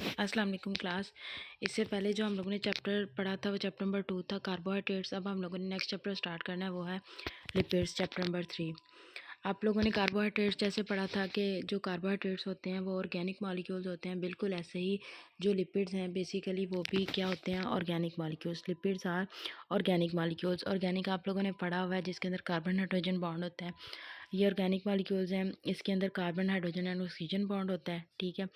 अस्सलाम वालेकुम क्लास। इससे पहले जो हम लोगों ने चैप्टर पढ़ा था वो चैप्टर नंबर 2 था कार्बोहाइड्रेट्स। अब हम लोगों ने नेक्स्ट चैप्टर स्टार्ट करना है, वो है लिपिड्स, चैप्टर नंबर 3। आप लोगों ने कार्बोहाइड्रेट्स जैसे पढ़ा था कि जो कार्बोहाइड्रेट्स होते हैं वो ऑर्गेनिक मॉलिक्यूल्स होते हैं, बिल्कुल ऐसे ही जो लिपिड्स हैं बेसिकली वो भी क्या होते हैं, organic molecules. Lipids are organic molecules. Organic आप लोगों ने पढ़ा हुआ है जिसके अंदर कार्बन हाइड्रोजन बॉन्ड होता है। ये ऑर्गेनिक मॉलिक्यूल्स हैं, इसके अंदर carbon hydrogen and oxygen bond होता है। ठीक है,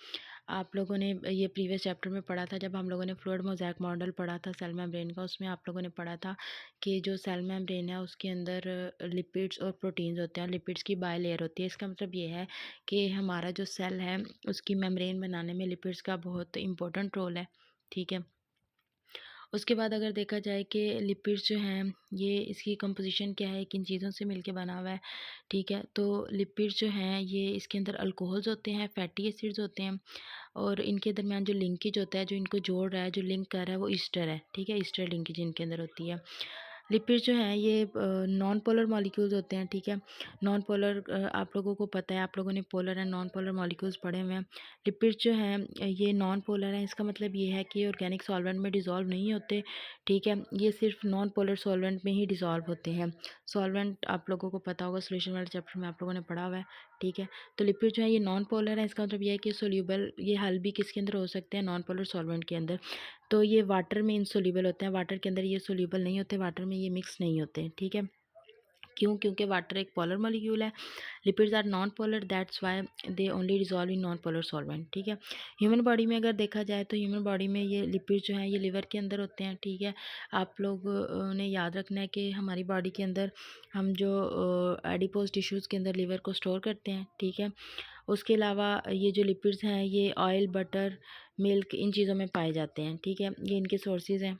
आप लोगों ने ये प्रीवियस चैप्टर में पढ़ा था जब हम लोगों ने फ्लूइड मोज़ेक मॉडल पढ़ा था सेल मेम्ब्रेन का। उसमें आप लोगों ने पढ़ा था कि जो सेल मेम्ब्रेन है उसके अंदर लिपिड्स और प्रोटीन्स होते हैं। लिपिड्स की बाय लेयर होती है। इसका मतलब ये है कि हमारा जो सेल है उसकी मेम्ब्रेन बनाने में लिपिड्स का बहुत इंपॉर्टेंट रोल है। ठीक है, उसके बाद अगर देखा जाए कि लिपिड्स जो हैं ये इसकी कंपोजिशन क्या है, किन चीज़ों से मिलके बना हुआ है। ठीक है, तो लिपिड्स जो हैं ये इसके अंदर अल्कोहल्स होते हैं, फैटी एसिड्स होते हैं, और इनके दरमियान जो लिंकेज होता है, जो इनको जोड़ रहा है, जो लिंक कर रहा है, वो ईस्टर है। ठीक है, ईस्टर लिंकेज इनके अंदर होती है। लिपिड्स जो हैं ये नॉन पोलर मॉलिक्यूल्स होते हैं। ठीक है, नॉन पोलर आप लोगों को पता है, आप लोगों ने polar and non polar molecules पढ़े हुए हैं। लिपिड्स जो हैं ये नॉन पोलर हैं। इसका मतलब ये है कि ऑर्गेनिक सॉल्वेंट में डिज़ोल्व नहीं होते। ठीक है, ये सिर्फ नॉन पोलर सॉल्वेंट में ही डिज़ोल्व होते हैं। सॉल्वेंट आप लोगों को पता होगा, सोल्यूशन वाले चैप्टर में आप लोगों ने पढ़ा हुआ है। ठीक है, तो लिपिड जो है ये नॉन पोलर है। इसका मतलब ये है कि सोल्यूबल, ये हल भी किसके अंदर हो सकते हैं, नॉन पोलर सॉल्वेंट के अंदर। तो ये वाटर में इनसोल्यूबल होते हैं, वाटर के अंदर ये सोल्यूबल नहीं होते, वाटर में ये मिक्स नहीं होते। ठीक है, क्यों? क्योंकि वाटर एक पोलर मॉलिक्यूल है। Lipids are non polar, that's why they only dissolve in non polar solvent. ठीक है, ह्यूमन बॉडी में अगर देखा जाए तो ह्यूमन बॉडी में ये लिपिड्स जो हैं ये लिवर के अंदर होते हैं। ठीक है, आप लोग ने याद रखना है कि हमारी बॉडी के अंदर हम जो एडिपोज टिश्यूज़ के अंदर लिवर को स्टोर करते हैं। ठीक है, उसके अलावा ये जो लिपिड्स हैं ये ऑयल, बटर, मिल्क, इन चीज़ों में पाए जाते हैं। ठीक है, ये इनके सोर्सेज हैं,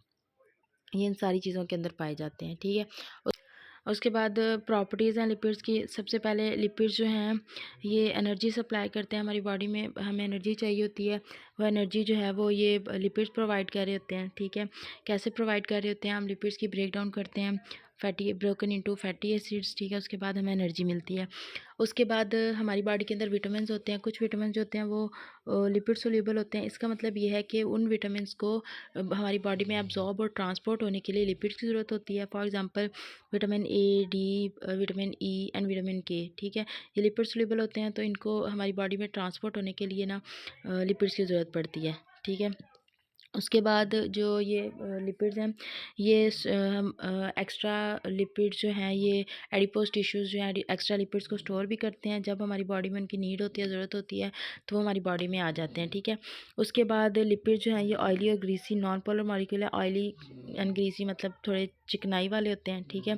ये इन सारी चीज़ों के अंदर पाए जाते हैं। ठीक है, उसके बाद प्रॉपर्टीज़ हैं लिपिड्स की। सबसे पहले लिपिड्स जो हैं ये एनर्जी सप्लाई करते हैं हमारी बॉडी में। हमें एनर्जी चाहिए होती है, वो एनर्जी जो है वो ये लिपिड्स प्रोवाइड कर रहे होते हैं। ठीक है, कैसे प्रोवाइड कर रहे होते हैं, हम लिपिड्स की ब्रेक डाउन करते हैं, fatty broken into fatty acids. ठीक है, उसके बाद हमें एनर्जी मिलती है। उसके बाद हमारी बॉडी के अंदर विटामिन्स होते हैं। कुछ विटामिन जो होते हैं वो लिपिड सोल्यूबल होते हैं। इसका मतलब ये है कि उन विटामिन्स को हमारी बॉडी में एब्जॉर्ब और ट्रांसपोर्ट होने के लिए लिपिड्स की ज़रूरत होती है। For example vitamin A, D, vitamin E and vitamin के। ठीक है, ये लिपिड सोल्यूबल होते हैं, तो इनको हमारी बॉडी में ट्रांसपोर्ट होने के लिए ना लिपिड्स की ज़रूरत पड़ती है। ठीक है, उसके बाद जो ये लिपिड्स हैं ये हम एक्स्ट्रा लिपिड्स जो हैं ये एडिपोज टिश्यूज़ जो हैं एक्स्ट्रा लिपिड्स को स्टोर भी करते हैं। जब हमारी बॉडी में उनकी नीड होती है, ज़रूरत होती है, तो वो हमारी बॉडी में आ जाते हैं। ठीक है, उसके बाद लिपिड जो हैं ये ऑयली और ग्रीसी नॉन पोलर मॉलिक्यूल है। ऑयली एंड ग्रीसी मतलब थोड़े चिकनाई वाले होते हैं। ठीक है,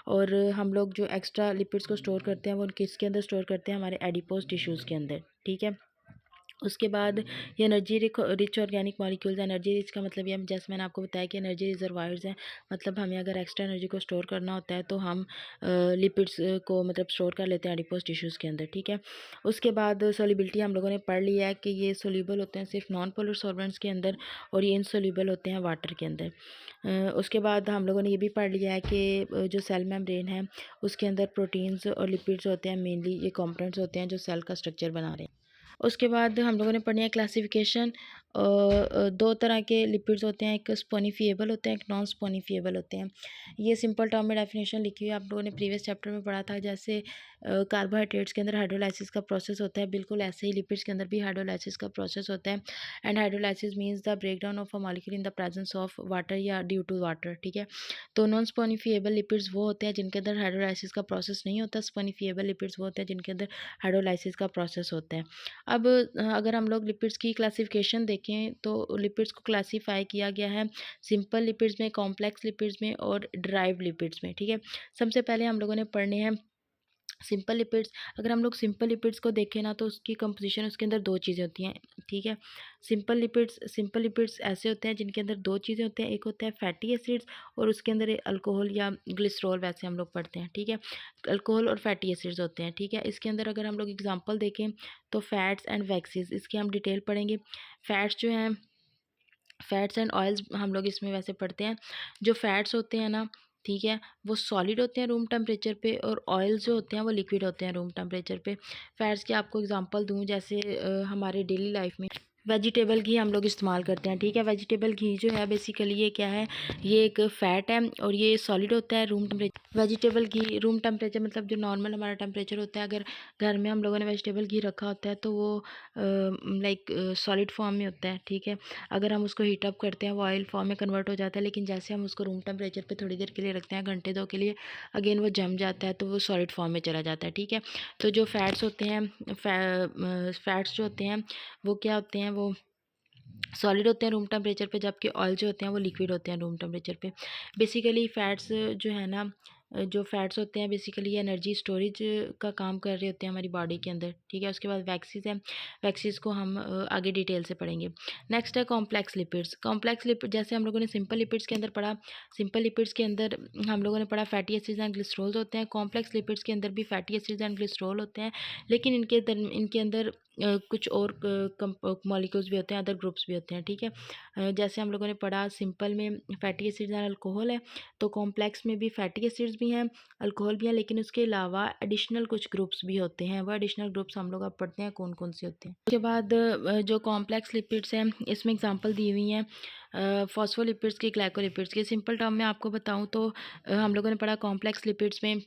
और हम लोग जो एक्स्ट्रा लिपिड्स को स्टोर करते हैं वो किसके अंदर स्टोर करते हैं, हमारे एडिपोज टिश्यूज़ के अंदर। ठीक है, उसके बाद ये energy rich organic molecules. Energy rich का मतलब ये, जैसे मैंने आपको बताया कि एनर्जी रिजर्वायर्स हैं, मतलब हमें अगर एक्स्ट्रा एनर्जी को स्टोर करना होता है तो हम लिपिड्स को मतलब स्टोर कर लेते हैं एडिपोज टिश्यूज़ के अंदर। ठीक है, उसके बाद सोलिबिलिटी हम लोगों ने पढ़ लिया है कि ये सोल्यूबल होते हैं सिर्फ नॉन पोलर सॉल्वेंट्स के अंदर, और ये इनसोल्यूबल होते हैं वाटर के अंदर। उसके बाद हम लोगों ने ये भी पढ़ लिया है कि जो सेल मेम्ब्रेन है उसके अंदर प्रोटीन्स और लिपिड्स होते हैं, मेनली ये कंपोनेंट्स होते हैं जो सेल का स्ट्रक्चर बना रहे हैं। उसके बाद हम लोगों ने पढ़ी है क्लासिफिकेशन। दो तरह के लिपिड्स होते हैं, एक स्पोनिफिएबल होते हैं, एक नॉन स्पोनिफिएबल होते हैं। ये सिंपल टर्म में डेफिनेशन लिखी हुई है, आप लोगों ने प्रीवियस चैप्टर में पढ़ा था। जैसे कार्बोहाइड्रेट्स के अंदर हाइड्रोलाइसिस का प्रोसेस होता है, बिल्कुल ऐसे ही लिपिड्स के अंदर भी हाइड्रोलाइसिस का प्रोसेस होता है। And hydrolysis means the break down of a molecule in the presence of water या ड्यू टू वाटर। ठीक है, तो नॉन स्पोनिफिएबल लिपिड्स वो होते हैं जिनके अंदर हाइड्रोलाइसिस का प्रोसेस नहीं होता। स्पोनिफिएबल लिपिड्स वो होते हैं जिनके अंदर हाइड्रोलाइसिस का प्रोसेस होता है। अब अगर हम लोग लिपिड्स की क्लासिफिकेशन देखें तो लिपिड्स को क्लासीफाई किया गया है सिंपल लिपिड्स में, कॉम्प्लेक्स लिपिड्स में और ड्राइव्ड लिपिड्स में। ठीक है, सबसे पहले हम लोगों ने पढ़ने हैं सिंपल लिपिड्स। अगर हम लोग सिंपल लिपिड्स को देखें ना तो उसकी कंपोजिशन, उसके अंदर दो चीज़ें होती हैं। ठीक है, सिंपल लिपिड्स ऐसे होते हैं जिनके अंदर दो चीज़ें होती हैं, एक होता है फैटी एसिड्स और उसके अंदर अल्कोहल या ग्लिसरॉल, वैसे हम लोग पढ़ते हैं। ठीक है, अल्कोहल और फैटी एसिड्स होते हैं। ठीक है, इसके अंदर अगर हम लोग एग्जांपल देखें तो फैट्स एंड वैक्सीज, इसकी हम डिटेल पढ़ेंगे। फैट्स जो हैं, फैट्स एंड ऑयल्स हम लोग इसमें वैसे पढ़ते हैं। जो फैट्स होते हैं ना, ठीक है, वो सॉलिड होते हैं रूम टेम्परेचर पे, और ऑयल्स जो होते हैं वो लिक्विड होते हैं रूम टेम्परेचर पे। फैट्स की आपको एग्जांपल दूं, जैसे हमारे डेली लाइफ में वेजिटेबल घी हम लोग इस्तेमाल करते हैं, ठीक है। वेजिटेबल घी जो है बेसिकली ये क्या है, ये एक फ़ैट है और ये सॉलिड होता है रूम टेम्परेचर। वेजिटेबल घी रूम टेम्परेचर मतलब जो नॉर्मल हमारा टेम्परेचर होता है, अगर घर में हम लोगों ने वेजिटेबल घी रखा होता है तो वो लाइक सॉलिड फॉर्म में होता है, ठीक है। अगर हम उसको हीट अप करते हैं वो ऑयल फॉर्म में कन्वर्ट हो जाता है, लेकिन जैसे हम उसको रूम टेम्परेचर पे थोड़ी देर के लिए रखते हैं, घंटे दो के लिए, अगेन वो जम जाता है तो वो सॉलिड फॉर्म में चला जाता है, ठीक है। तो जो फैट्स होते हैं, फैट्स जो होते हैं वो क्या होते हैं, वो सॉलिड होते हैं रूम टेम्परेचर पे, जबकि ऑयल जो होते हैं वो लिक्विड होते हैं रूम टेम्परेचर पे। बेसिकली फ़ैट्स जो है ना, जो फैट्स होते हैं बेसिकली एनर्जी स्टोरेज का काम कर रहे होते हैं हमारी बॉडी के अंदर, ठीक है। उसके बाद वैक्सीज हैं, वैक्सीज को हम आगे डिटेल से पढ़ेंगे। नेक्स्ट है कॉम्प्लेक्स लिपिड्स। कॉम्प्लेक्स लिपिड जैसे हम लोगों ने सिंपल लिपिड्स के अंदर पढ़ा, सिंपल लिपिड्स के अंदर हम लोगों ने पढ़ा फैटी एसिड्स एंड ग्लिसरॉल्स होते हैं। कॉम्प्लेक्स लिपिड्स के अंदर भी फैटी एसिड्स एंड ग्लिसरॉल होते हैं, लेकिन इनके अंदर कुछ और मॉलिक्यूल्स भी होते हैं, अदर ग्रुप्स भी होते हैं, ठीक है। जैसे हम लोगों ने पढ़ा सिंपल में फैटी एसिड्स एंड अल्कोहल है, तो कॉम्प्लेक्स में भी फैटी एसिड्स भी हैं, अल्कोहल भी है, लेकिन उसके अलावा एडिशनल कुछ ग्रुप्स भी होते हैं। वो एडिशनल ग्रुप्स हम लोग अब पढ़ते हैं कौन कौन से होते हैं। उसके बाद जो कॉम्प्लेक्स लिपिड्स हैं इसमें एग्जांपल दी हुई हैं फॉस्फोलिपिड्स की, ग्लाइकोलिपिड्स की। सिंपल टर्म में आपको बताऊं तो हम लोगों ने पढ़ा कॉम्प्लेक्स लिपिड्स में,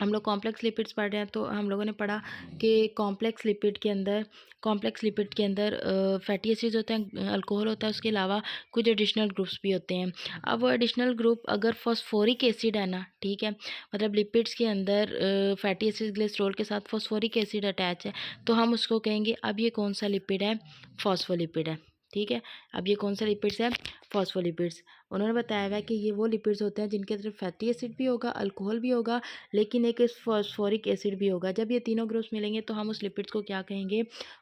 हम लोग कॉम्प्लेक्स लिपिड्स पढ़ रहे हैं तो हम लोगों ने पढ़ा कि कॉम्प्लेक्स लिपिड के अंदर फैटी एसिड्स होते हैं, अल्कोहल होता है, उसके अलावा कुछ एडिशनल ग्रुप्स भी होते हैं। अब वो एडिशनल ग्रुप अगर फॉस्फोरिक एसिड है ना, ठीक है, मतलब लिपिड्स के अंदर फैटी एसिड ग्लिसरॉल के साथ फॉस्फोरिक एसिड अटैच है, तो हम उसको कहेंगे अब ये कौन सा लिपिड है, फॉस्फोलिपिड है, ठीक है। अब ये कौन सा लिपिड्स है, फॉस्फोलिपिड्स। उन्होंने बताया हुआ है कि ये वो लिपिड्स होते हैं जिनके अंदर फैटी एसिड भी होगा, अल्कोहल भी होगा, लेकिन एक फॉस्फोरिक एसिड भी होगा। जब ये तीनों ग्रुप्स मिलेंगे तो हम उस लिपिड्स को क्या कहेंगे,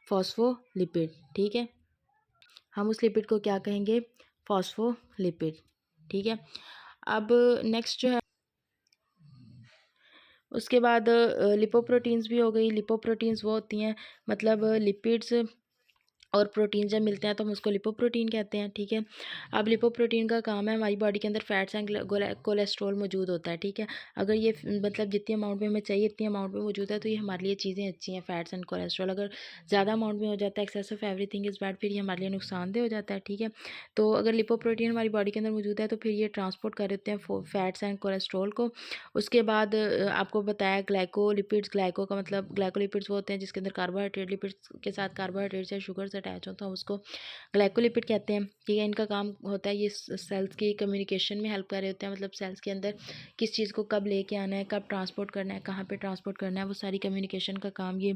फॉस्फोलिपिड, ठीक है। हम उस लिपिड को क्या कहेंगे, फॉस्फोलिपिड, ठीक है। अब नेक्स्ट जो है उसके बाद लिपोप्रोटीन्स भी हो गई। लिपोप्रोटीन्स वो होती हैं मतलब लिपिड्स और प्रोटीन जब मिलते हैं तो हम उसको लिपोप्रोटीन कहते हैं, ठीक है। अब लिपोप्रोटीन का काम है, हमारी बॉडी के अंदर फैट्स एंड कोलेस्ट्रॉल मौजूद होता है, ठीक है। अगर ये मतलब जितनी अमाउंट में हमें चाहिए इतनी अमाउंट में मौजूद है तो ये हमारे लिए चीज़ें अच्छी हैं, फैट्स एंड कोलेस्ट्रॉल। अगर ज़्यादा अमाउंट में हो जाता है, excess of everything is bad, फिर ये हमारे लिए नुकसानदेह हो जाता है, ठीक है। तो अगर लिपोप्रोटीन हमारी बॉडी के अंदर मौजूद है तो फिर ये ट्रांसपोर्ट कर देते हैं फैट्स एंड कोलेस्ट्रॉल को। उसके बाद आपको बताया ग्लाइकोलिपिड्स, ग्लाइको का मतलब ग्लाइकोलिपिड्स वो होते हैं जिसके अंदर कार्बोहाइड्रेट, लिपिड्स के साथ कार्बोहाइड्रेट्स या शुगर्स अटैच हो तो हम उसको ग्लाइकोलिपिड कहते हैं, ठीक है। इनका काम होता है ये सेल्स की कम्युनिकेशन में हेल्प कर रहे होते हैं, मतलब सेल्स के अंदर किस चीज़ को कब लेके आना है, कब ट्रांसपोर्ट करना है, कहाँ पे ट्रांसपोर्ट करना है, वो सारी कम्युनिकेशन का काम ये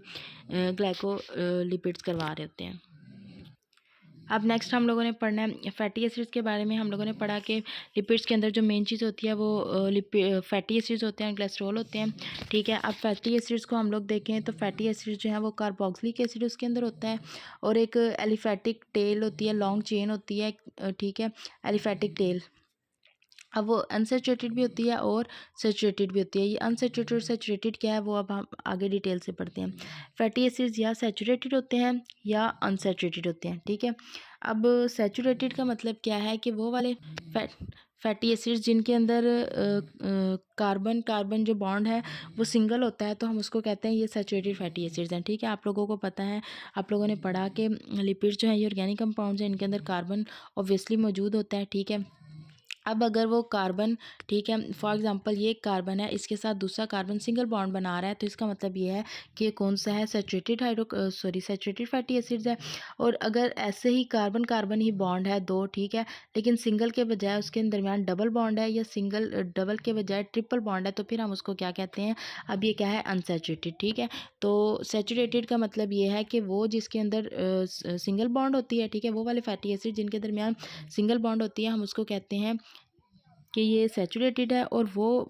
ग्लाइकोलिपिड्स करवा रहे होते हैं। अब नेक्स्ट हम लोगों ने पढ़ना है फैटी एसिड्स के बारे में। हम लोगों ने पढ़ा कि लिपिड्स के अंदर जो मेन चीज़ होती है वो फैटी एसिड्स होते हैं, ग्लिसरॉल होते हैं, ठीक है। अब फैटी एसिड्स को हम लोग देखें तो फैटी एसिड्स जो है वो कार्बोक्सिलिक एसिड उसके अंदर होता है, और एक एलिफैटिक टेल होती है, लॉन्ग चेन होती है, ठीक है, एलिफैटिक टेल। अब वो अनसेचुरेटेड भी होती है और सेचुरेटेड भी होती है। ये अनसेचुरेटेड और सेचुरेटेड क्या है वो अब हम आगे डिटेल से पढ़ते हैं। फैटी एसिड्स या सेचुरेटेड होते हैं या अनसेचुरेटेड होते हैं, ठीक है। अब सेचुरेटेड का मतलब क्या है कि वो वाले फैटी एसिड्स जिनके अंदर कार्बन कार्बन जो बॉन्ड है वो सिंगल होता है तो हम उसको कहते हैं ये सेचुरेटेड फैटी एसिड्स हैं, ठीक है। आप लोगों को पता है, आप लोगों ने पढ़ा कि लिपिड्स जो है ये ऑर्गेनिक कंपाउंड्स हैं, इनके अंदर कार्बन ऑब्वियसली मौजूद होता है, ठीक है। अब अगर वो कार्बन, ठीक है, फॉर एग्जांपल ये एक कार्बन है, इसके साथ दूसरा कार्बन सिंगल बॉन्ड बना रहा है, तो इसका मतलब ये है कि ये कौन सा है, सेचुरेटेड फैटी एसिड्स है। और अगर ऐसे ही कार्बन कार्बन ही बॉन्ड है दो, ठीक है, लेकिन सिंगल के बजाय उसके दरमियान डबल बॉन्ड है, या सिंगल डबल के बजाय ट्रिपल बॉन्ड है, तो फिर हम उसको क्या कहते हैं, अब ये क्या है, अनसेचुरेटेड, ठीक है। तो सेचुरेटेड का मतलब ये है कि वो जिसके अंदर सिंगल बॉन्ड होती है, ठीक है, वो वाले फैटी एसिड जिनके दरमियान सिंगल बॉन्ड होती है हम उसको कहते हैं कि ये सेचुरेटेड है, और वो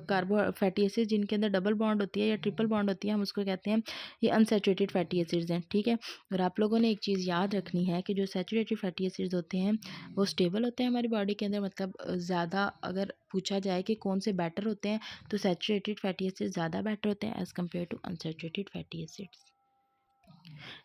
कार्बो फैटी एसिड जिनके अंदर डबल बॉन्ड होती है या ट्रिपल बॉन्ड होती है हम उसको कहते हैं ये अनसेचुरेटेड फैटी एसिड्स हैं, ठीक है। और आप लोगों ने एक चीज़ याद रखनी है कि जो सेचुरेटेड फैटी एसिड्स होते हैं वो स्टेबल होते हैं हमारी बॉडी के अंदर, मतलब ज़्यादा अगर पूछा जाए कि कौन से बेटर होते हैं तो सेचुरेटेड फैटी एसिड ज़्यादा बेटर होते हैं as compare to unsaturated fatty acids.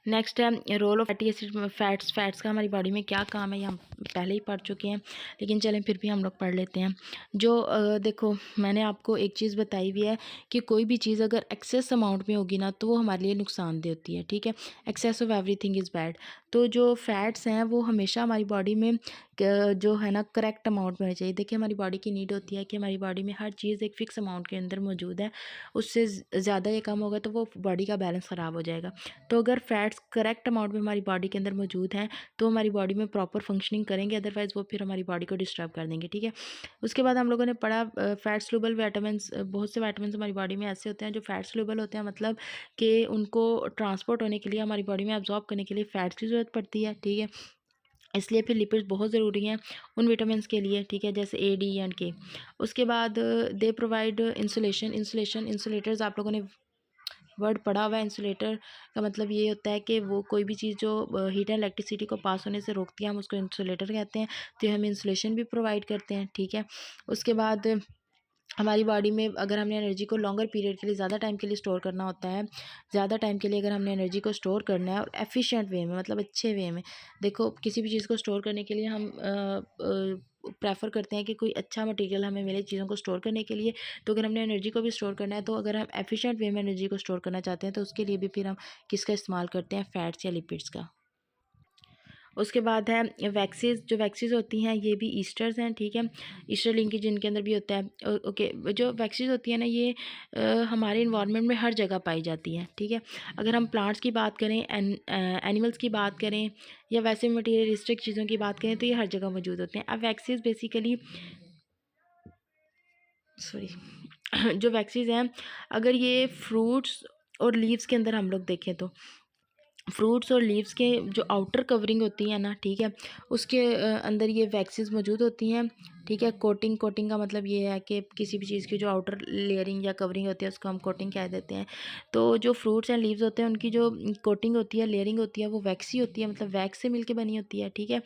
Next है role of fatty acid, fats का हमारी बॉडी में क्या काम है ये हम पहले ही पढ़ चुके हैं, लेकिन चलें फिर भी हम लोग पढ़ लेते हैं। जो देखो, मैंने आपको एक चीज़ बताई हुई है कि कोई भी चीज़ अगर एक्सेस अमाउंट में होगी ना तो वो हमारे लिए नुकसानदेह होती है, ठीक है। Excess of everything is bad. तो जो फैट्स हैं वो हमेशा हमारी बॉडी में जो है ना करेक्ट अमाउंट में होनी चाहिए। देखिए, हमारी बॉडी की नीड होती है कि हमारी बॉडी में हर चीज़ एक फ़िक्स अमाउंट के अंदर मौजूद है। उससे ज़्यादा या कम होगा तो वो बॉडी का बैलेंस ख़राब हो जाएगा। तो अगर फैट्स करेक्ट अमाउंट में हमारी बॉडी के अंदर मौजूद हैं तो हमारी बॉडी में प्रॉपर फंक्शनिंग करेंगे, अदरवाइज़ वो फिर हमारी बॉडी को डिस्टर्ब कर देंगे, ठीक है। उसके बाद हम लोगों ने पढ़ा फैट सॉल्युबल विटामिन्स। बहुत से विटामिन्स हमारी बॉडी में ऐसे होते हैं जो फैट सॉल्युबल होते हैं, मतलब कि उनको ट्रांसपोर्ट होने के लिए, हमारी बॉडी में एब्जॉर्ब करने के लिए फैट्स की ज़रूरत पड़ती है, ठीक है। इसलिए फिर लिपिड्स बहुत ज़रूरी हैं उन विटामिन्स के लिए, ठीक है, जैसे ए, डी एंड के। उसके बाद दे प्रोवाइड इंसुलेशन। इंसुलेटर्स आप लोगों ने वर्ड पढ़ा हुआ है। इंसुलेटर का मतलब ये होता है कि वो कोई भी चीज़ जो हीट एंड इलेक्ट्रिसिटी को पास होने से रोकती है, हम उसको इंसुलेटर कहते हैं। तो ये हमें इंसुलेशन भी प्रोवाइड करते हैं, ठीक है। उसके बाद हमारी बॉडी में अगर हमने एनर्जी को लॉन्गर पीरियड के लिए, ज़्यादा टाइम के लिए स्टोर करना होता है, ज़्यादा टाइम के लिए अगर हमने एनर्जी को स्टोर करना है और एफिशिएंट वे में, मतलब अच्छे वे में। देखो, किसी भी चीज़ को स्टोर करने के लिए हम प्रेफर करते हैं कि कोई अच्छा मटेरियल हमें मिले चीज़ों को स्टोर करने के लिए। तो अगर हमने एनर्जी को भी स्टोर करना है, तो अगर हम एफिशिएंट वे में एनर्जी को स्टोर करना चाहते हैं तो उसके लिए भी फिर हम किसका इस्तेमाल करते हैं, फैट्स या लिपिड्स का। उसके बाद है वैक्सीज़। जो वैक्सीज़ होती हैं ये भी ईस्टर्स हैं, ठीक है। ईस्टर लिंकेज जिनके अंदर भी होता है। ओके, जो वैक्सीज़ होती है ना ये हमारे इन्वायरमेंट में हर जगह पाई जाती हैं, ठीक है। अगर हम प्लांट्स की बात करें, एनिमल्स की बात करें, या वैसे मटीरियलिस्टिक चीज़ों की बात करें, तो ये हर जगह मौजूद होते हैं। अब वैक्सीज़ बेसिकली, सॉरी, जो वैक्सीज़ हैं, अगर ये फ्रूट्स और लीव्स के अंदर हम लोग देखें तो फ्रूट्स और लीव्स के जो आउटर कवरिंग होती है ना, ठीक है, उसके अंदर ये वैक्सीज मौजूद होती हैं, ठीक है। कोटिंग का मतलब ये है कि किसी भी चीज़ की जो आउटर लेयरिंग या कवरिंग होती है उसको हम कोटिंग कह देते हैं। तो जो फ्रूट्स एंड लीव्स होते हैं उनकी जो कोटिंग होती है, लेयरिंग होती है, वो वैक्सी होती है, मतलब वैक्स से मिलके बनी होती है, ठीक है।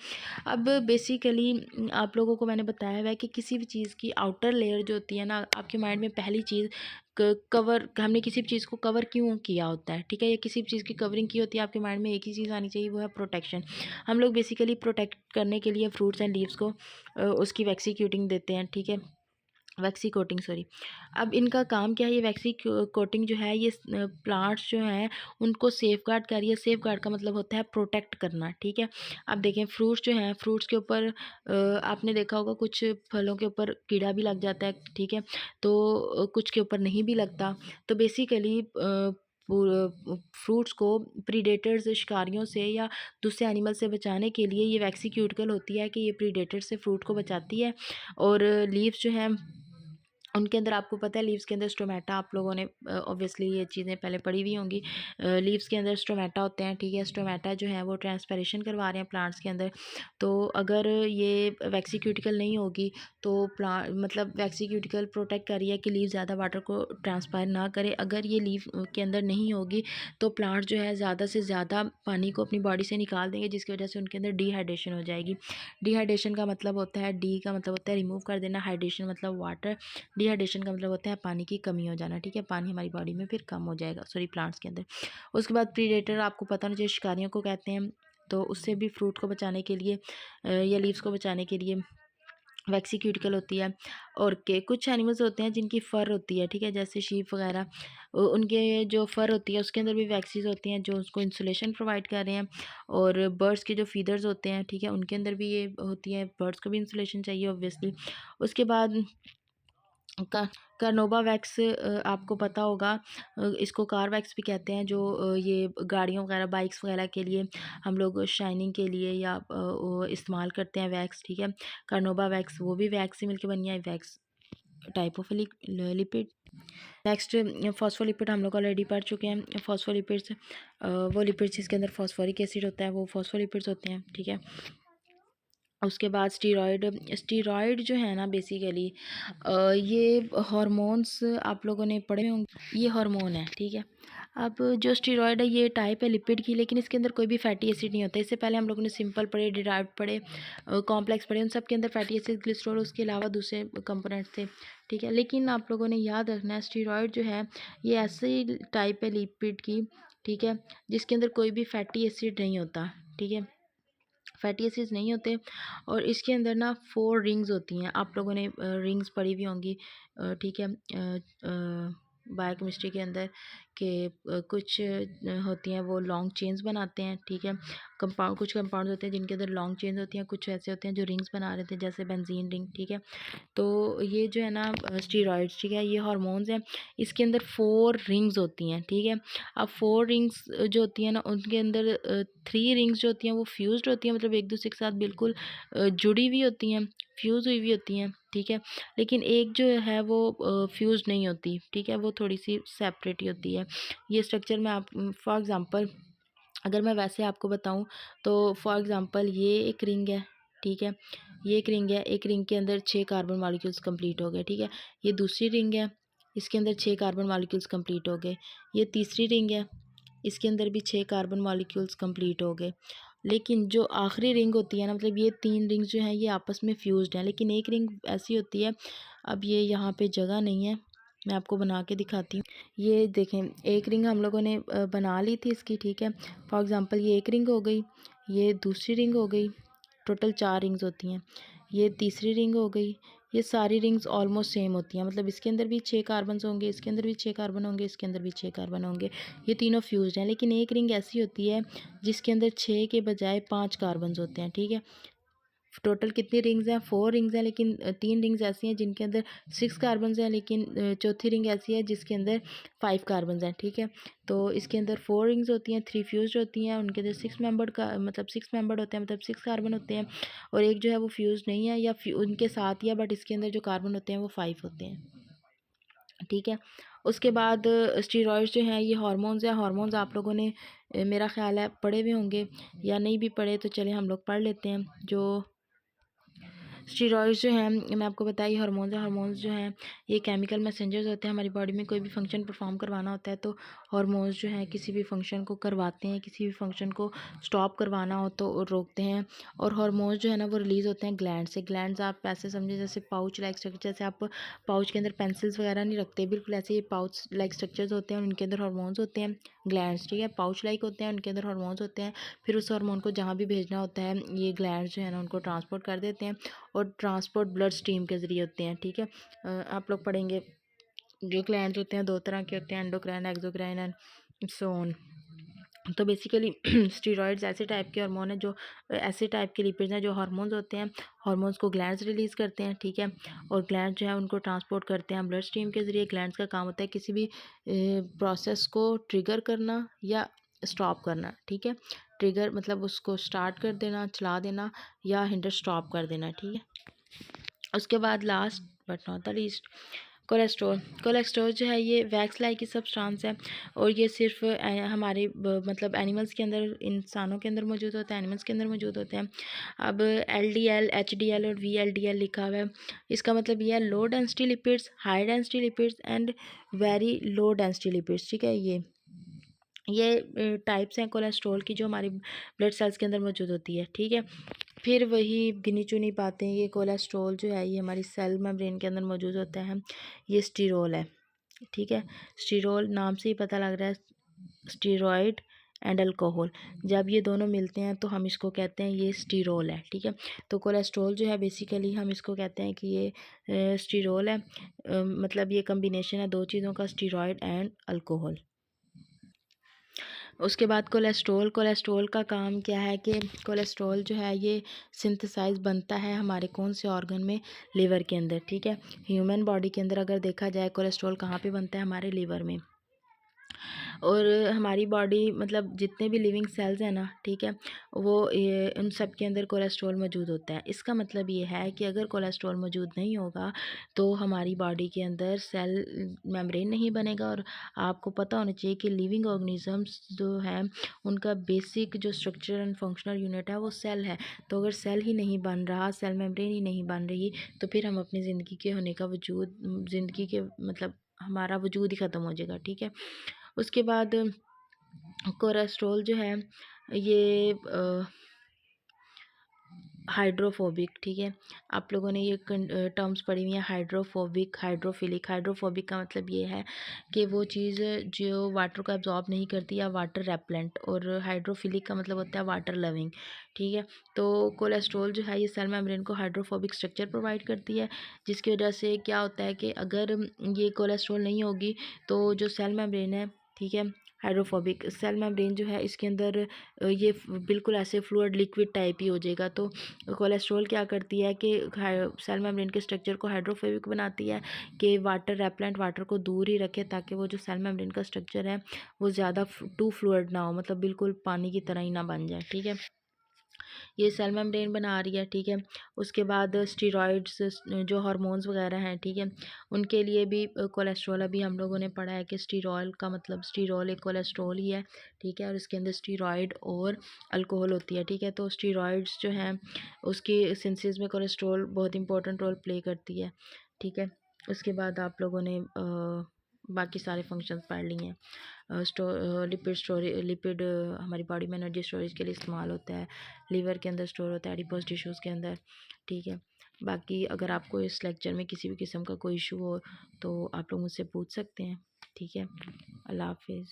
अब बेसिकली आप लोगों को मैंने बताया हुआ है कि किसी भी चीज़ की आउटर लेयर जो होती है ना, आपके माइंड में पहली चीज़ कवर, हमने किसी भी चीज़ को कवर क्यों किया होता है, ठीक है, या किसी भी चीज़ की कवरिंग की होती है, आपके माइंड में एक ही चीज़ आनी चाहिए, वो है प्रोटेक्शन। हम लोग बेसिकली प्रोटेक्ट करने के लिए फ्रूट्स एंड लीव्स को उसकी वैक्सी कोटिंग देते हैं, ठीक है, वैक्सी कोटिंग, सॉरी। अब इनका काम क्या है, ये वैक्सी कोटिंग जो है ये प्लांट्स जो हैं उनको सेफ गार्ड कर रही है। सेफ गार्ड का मतलब होता है प्रोटेक्ट करना, ठीक है। अब देखें, फ्रूट्स जो हैं, फ्रूट्स के ऊपर आपने देखा होगा कुछ फलों के ऊपर कीड़ा भी लग जाता है, ठीक है, तो कुछ के ऊपर नहीं भी लगता। तो बेसिकली फ्रूट्स को प्रीडेटर्स, शिकारियों से या दूसरे एनिमल से बचाने के लिए ये वैक्सी क्यूटिकल होती है कि ये प्रीडेटर से फ्रूट को बचाती है। और लीव्स जो हैं उनके अंदर, आपको पता है लीव्स के अंदर स्टोमेटा, आप लोगों ने ऑब्वियसली ये चीज़ें पहले पढ़ी हुई होंगी। लीव्स के अंदर स्टोमेटा होते हैं, ठीक है। स्टोमेटा जो है वो ट्रांसपरेशन करवा रहे हैं प्लांट्स के अंदर। तो अगर ये वैक्सीक्यूटिकल नहीं होगी तो प्लांट, मतलब वैक्सीक्यूटिकल प्रोटेक्ट कर रही है कि लीव ज़्यादा वाटर को ट्रांसपायर ना करे। अगर ये लीव के अंदर नहीं होगी तो प्लांट जो है ज़्यादा से ज़्यादा पानी को अपनी बॉडी से निकाल देंगे, जिसकी वजह से उनके अंदर डिहाइड्रेशन हो जाएगी। डिहाइड्रेशन का मतलब होता है, डी का मतलब होता है रिमूव कर देना, हाइड्रेशन मतलब वाटर, डिहाइड्रेशन का मतलब होता है पानी की कमी हो जाना, ठीक है। पानी हमारी बॉडी में फिर कम हो जाएगा, सॉरी, प्लांट्स के अंदर। उसके बाद प्रीडेटर, आपको पता होना चाहिए, शिकारियों को कहते हैं। तो उससे भी फ्रूट को बचाने के लिए या लीव्स को बचाने के लिए वैक्सी क्यूटिकल होती है। और के कुछ एनिमल्स होते हैं जिनकी फ़र होती है, ठीक है, जैसे शीप वगैरह, उनके जो फ़र होती है उसके अंदर भी वैक्सीज होती हैं जो उसको इंसुलेशन प्रोवाइड कर रहे हैं। और बर्ड्स के जो फीदर्स होते हैं, ठीक है, उनके अंदर भी ये होती है, बर्ड्स को भी इंसुलेशन चाहिए ऑब्वियसली। उसके बाद का कार्नोबा वैक्स, आपको पता होगा, इसको कार वैक्स भी कहते हैं, जो ये गाड़ियों वगैरह, बाइक्स वगैरह के लिए हम लोग शाइनिंग के लिए या वो इस्तेमाल करते हैं वैक्स, ठीक है। कार्नोबा वैक्स वो भी वैक्स से मिलकर बनी है, wax type of lipid. Next, phospholipid हम लोग ऑलरेडी पढ़ चुके हैं। फॉस्फोलिपिड्स वो लिपिड्स जिसके अंदर फॉस्फोरिक एसिड होता है, वो फॉस्फोलिपिड्स होते हैं, ठीक है। उसके बाद स्टीरॉयड जो है ना बेसिकली ये हार्मोन्स आप लोगों ने पढ़े होंगे, ये हार्मोन है, ठीक है। अब जो स्टीरॉयड है ये टाइप है लिपिड की, लेकिन इसके अंदर कोई भी फैटी एसिड नहीं होता। इससे पहले हम लोगों ने सिंपल पढ़े, डिराइव्ड पढ़े, कॉम्प्लेक्स पढ़े, उन सब के अंदर फैटी एसिड, ग्लिसरॉल, उसके अलावा दूसरे कंपोनेंट्स थे, ठीक है। लेकिन आप लोगों ने याद रखना है, स्टीरॉयड जो है ये ऐसी टाइप है लिपिड की, ठीक है, जिसके अंदर कोई भी फैटी एसिड नहीं होता, ठीक है। फैटी एसिड्स नहीं होते। और इसके अंदर ना 4 रिंग्स होती हैं, आप लोगों ने रिंग्स पढ़ी हुई होंगी, ठीक है, बायोकेमिस्ट्री के अंदर कि कुछ होती हैं वो लॉन्ग चेन्स बनाते हैं, ठीक है। कंपाउंड, कुछ कंपाउंड्स होते हैं जिनके अंदर लॉन्ग चेन्स होती हैं, कुछ ऐसे होते हैं जो रिंग्स बना रहे थे जैसे बेंजीन रिंग, ठीक है। तो ये जो है ना स्टीरॉयड्स, ठीक है, ये हार्मोन्स हैं, इसके अंदर 4 रिंग्स होती हैं, ठीक है। अब 4 रिंग्स जो होती हैं ना उनके अंदर 3 रिंग्स जो होती हैं वो फ्यूज्ड होती हैं, मतलब एक दूसरे के साथ बिल्कुल जुड़ी हुई होती हैं, फ्यूज़ हुई हुई होती हैं, ठीक है। लेकिन एक जो है वो फ्यूज़ नहीं होती, ठीक है, वो थोड़ी सी सेपरेट ही होती है। ये स्ट्रक्चर में आप फॉर एग्ज़ाम्पल अगर मैं वैसे आपको बताऊं तो फॉर एग्ज़ाम्पल ये एक रिंग है, ठीक है, ये एक रिंग है, एक रिंग के अंदर 6 कार्बन मॉलिक्यूल्स कंप्लीट हो गए, ठीक है। ये दूसरी रिंग है, इसके अंदर 6 कार्बन मॉलिक्यूल्स कंप्लीट हो गए। ये तीसरी रिंग है, इसके अंदर भी 6 कार्बन मॉलिक्यूल्स कंप्लीट हो गए। लेकिन जो आखिरी रिंग होती है ना, मतलब ये 3 रिंग्स जो हैं ये आपस में फ्यूज्ड हैं, लेकिन एक रिंग ऐसी होती है, अब ये यहाँ पे जगह नहीं है, मैं आपको बना के दिखाती हूँ। ये देखें, एक रिंग हम लोगों ने बना ली थी इसकी, ठीक है। फॉर एग्ज़ाम्पल ये एक रिंग हो गई, ये दूसरी रिंग हो गई, टोटल 4 रिंग्स होती हैं। ये तीसरी रिंग हो गई। ये सारी रिंग्स ऑलमोस्ट सेम होती हैं, मतलब इसके अंदर भी 6 कार्बन्स होंगे, इसके अंदर भी 6 कार्बन होंगे, इसके अंदर भी 6 कार्बन होंगे। ये तीनों फ्यूज्ड हैं, लेकिन एक रिंग ऐसी होती है जिसके अंदर 6 के बजाय 5 कार्बन्स होते हैं, ठीक है। टोटल कितनी रिंग्स हैं? 4 रिंग्स हैं, लेकिन 3 रिंग्स ऐसी हैं जिनके अंदर 6 कार्बन्स हैं, लेकिन चौथी रिंग ऐसी है जिसके अंदर 5 कार्बन्स हैं, ठीक है। तो इसके अंदर 4 रिंग्स होती हैं, 3 फ्यूज्ड होती हैं, उनके अंदर 6 मेंबर्ड का मतलब 6 मेंबर्ड होते हैं, मतलब 6 कार्बन होते हैं। और एक जो है वो फ्यूज्ड नहीं है, या उनके साथ ही है, बट इसके अंदर जो कार्बन होते हैं वो 5 होते हैं, ठीक है। उसके बाद स्टीरॉयड्स जो हैं ये हार्मोन्स हैं। हार्मोन्स आप लोगों ने मेरा ख्याल है पढ़े हुए होंगे, या नहीं भी पढ़े तो चले हम लोग पढ़ लेते हैं। जो स्टीरॉइड्स जो हैं, मैं आपको बताइए, हार्मोन्स हैं। हार्मोन्स जो हैं ये केमिकल मैसेंजर्स होते हैं, हमारी बॉडी में कोई भी फंक्शन परफॉर्म करवाना होता है तो हार्मोन्स जो हैं किसी भी फंक्शन को करवाते हैं, किसी भी फंक्शन को स्टॉप करवाना हो तो रोकते हैं। और हार्मोन्स जो है ना वो रिलीज़ होते हैं ग्लैंड से। ग्लैंड्स आप ऐसे समझे जैसे पाउच लाइक स्ट्रक्चर, जैसे आप पाउच के अंदर पेंसिल्स वगैरह नहीं रखते, बिल्कुल ऐसे ये पाउच लाइक स्ट्रक्चर्स होते हैं, उनके अंदर हार्मोन्स होते हैं, ग्लैंड्स, ठीक है, पाउच लाइक होते हैं, उनके अंदर हार्मोन्स होते हैं। फिर उस हार्मोन को जहाँ भी भेजना होता है ये ग्लैंड्स जो है ना उनको ट्रांसपोर्ट कर देते हैं, और ट्रांसपोर्ट ब्लड स्ट्रीम के ज़रिए होते हैं, ठीक है। आप लोग पढ़ेंगे जो ग्लैंड्स होते हैं 2 तरह के होते हैं, endocrine, exocrine and so on. तो बेसिकली स्टीरॉयड्स ऐसे टाइप के हार्मोन है जो ऐसे टाइप के लिपिड्स हैं जो हार्मोन्स होते हैं, हार्मोन्स को ग्लैंड्स रिलीज़ करते हैं, ठीक है। और ग्लैंड्स जो है उनको ट्रांसपोर्ट करते हैं ब्लड स्ट्रीम के ज़रिए। ग्लैंड्स का काम होता है किसी भी प्रोसेस को ट्रिगर करना या स्टॉप करना, ठीक है। ट्रिगर मतलब उसको स्टार्ट कर देना, चला देना, या हिंडर स्टॉप कर देना, ठीक है। उसके बाद last but not the least, cholesterol. Cholesterol जो है ये वैक्स लाइक की सब्सटेंस है, और ये सिर्फ हमारे मतलब एनिमल्स के अंदर, इंसानों के अंदर मौजूद होता है, एनिमल्स के अंदर मौजूद होते हैं। अब LDL, HDL और VLDL लिखा हुआ है, इसका मतलब ये है low density lipids, high density lipids and very low density lipids, ठीक है। ये टाइप्स हैं कोलेस्ट्रॉल की जो हमारी ब्लड सेल्स के अंदर मौजूद होती है, ठीक है। फिर वही गिनी चुनी बातें, ये कोलेस्ट्रॉल जो है ये हमारी सेल मेम्ब्रेन के अंदर मौजूद होता है, ये स्टीरोल है, ठीक है। स्टीरोल नाम से ही पता लग रहा है, स्टीरॉयड एंड अल्कोहल, जब ये दोनों मिलते हैं तो हम इसको कहते हैं ये स्टीरोल है, ठीक है। तो कोलेस्ट्रॉल जो है बेसिकली हम इसको कहते हैं कि ये स्टीरोल है, मतलब ये कम्बिनेशन है दो चीज़ों का, स्टीरॉयड एंड अल्कोहल। उसके बाद कोलेस्ट्रॉल। कोलेस्ट्रॉल का काम क्या है कि कोलेस्ट्रॉल जो है ये सिंथेसाइज बनता है हमारे कौन से ऑर्गन में? लिवर के अंदर, ठीक है। ह्यूमन बॉडी के अंदर अगर देखा जाए कोलेस्ट्रॉल कहाँ पे बनता है? हमारे लिवर में। और हमारी बॉडी मतलब जितने भी लिविंग सेल्स हैं ना, ठीक है, वो उन सब के अंदर कोलेस्ट्रॉल मौजूद होता है। इसका मतलब ये है कि अगर कोलेस्ट्रॉल मौजूद नहीं होगा तो हमारी बॉडी के अंदर सेल मेम्ब्रेन नहीं बनेगा। और आपको पता होना चाहिए कि लिविंग ऑर्गेनिजम्स जो है उनका बेसिक जो स्ट्रक्चर एंड फंक्शनल यूनिट है वो सेल है। तो अगर सेल ही नहीं बन रहा, सेल मेम्ब्रेन ही नहीं बन रही, तो फिर हम अपनी ज़िंदगी के होने का वजूद, ज़िंदगी के मतलब हमारा वजूद ही ख़त्म हो जाएगा, ठीक है। उसके बाद कोलेस्ट्रॉल जो है ये हाइड्रोफोबिक, ठीक है। आप लोगों ने ये टर्म्स पढ़ी हुई हैं, हाइड्रोफोबिक, हाइड्रोफिलिक। हाइड्रोफोबिक का मतलब ये है कि वो चीज़ जो वाटर को एब्जॉर्ब नहीं करती या वाटर रेपेलेंट, और हाइड्रोफिलिक का मतलब होता है वाटर लविंग, ठीक है। तो कोलेस्ट्रॉल जो है ये सेल मेम्ब्रेन को हाइड्रोफोबिक स्ट्रक्चर प्रोवाइड करती है, जिसकी वजह से क्या होता है कि अगर ये कोलेस्ट्रॉल नहीं होगी तो जो सेल मेम्ब्रेन है, ठीक है, हाइड्रोफोबिक सेल मेम्ब्रेन जो है इसके अंदर ये बिल्कुल ऐसे फ्लूइड लिक्विड टाइप ही हो जाएगा। तो कोलेस्ट्रॉल क्या करती है कि सेल मेम्ब्रेन के स्ट्रक्चर को हाइड्रोफोबिक बनाती है कि वाटर रेपेलेंट वाटर को दूर ही रखे, ताकि वो जो सेल मेम्ब्रेन का स्ट्रक्चर है वो ज़्यादा टू फ्लूइड ना हो, मतलब बिल्कुल पानी की तरह ही ना बन जाए, ठीक है। ये सेल मेम्ब्रेन बना रही है, ठीक है। उसके बाद स्टीरॉइड्स जो हार्मोन्स वगैरह हैं, ठीक है, उनके लिए भी कोलेस्ट्रॉल, अभी हम लोगों ने पढ़ा है कि स्टीरॉल का मतलब स्टीरॉल एक कोलेस्ट्रॉल ही है, ठीक है, और इसके अंदर स्टीरॉइड और अल्कोहल होती है, ठीक है। तो स्टीरॉइड्स जो हैं उसकी सिंथेसिस में कोलेस्ट्रॉल बहुत इंपॉर्टेंट रोल प्ले करती है, ठीक है। उसके बाद आप लोगों ने बाकी सारे फंक्शंस पढ़ लिए हैं। लिपिड हमारी बॉडी में एनर्जी स्टोरेज के लिए इस्तेमाल होता है, लीवर के अंदर स्टोर होता है, एडिपोज टिश्यूज़ के अंदर, ठीक है। बाकी अगर आपको इस लेक्चर में किसी भी किस्म का कोई इशू हो तो आप लोग मुझसे पूछ सकते हैं, ठीक है। अल्लाह हाफिज़।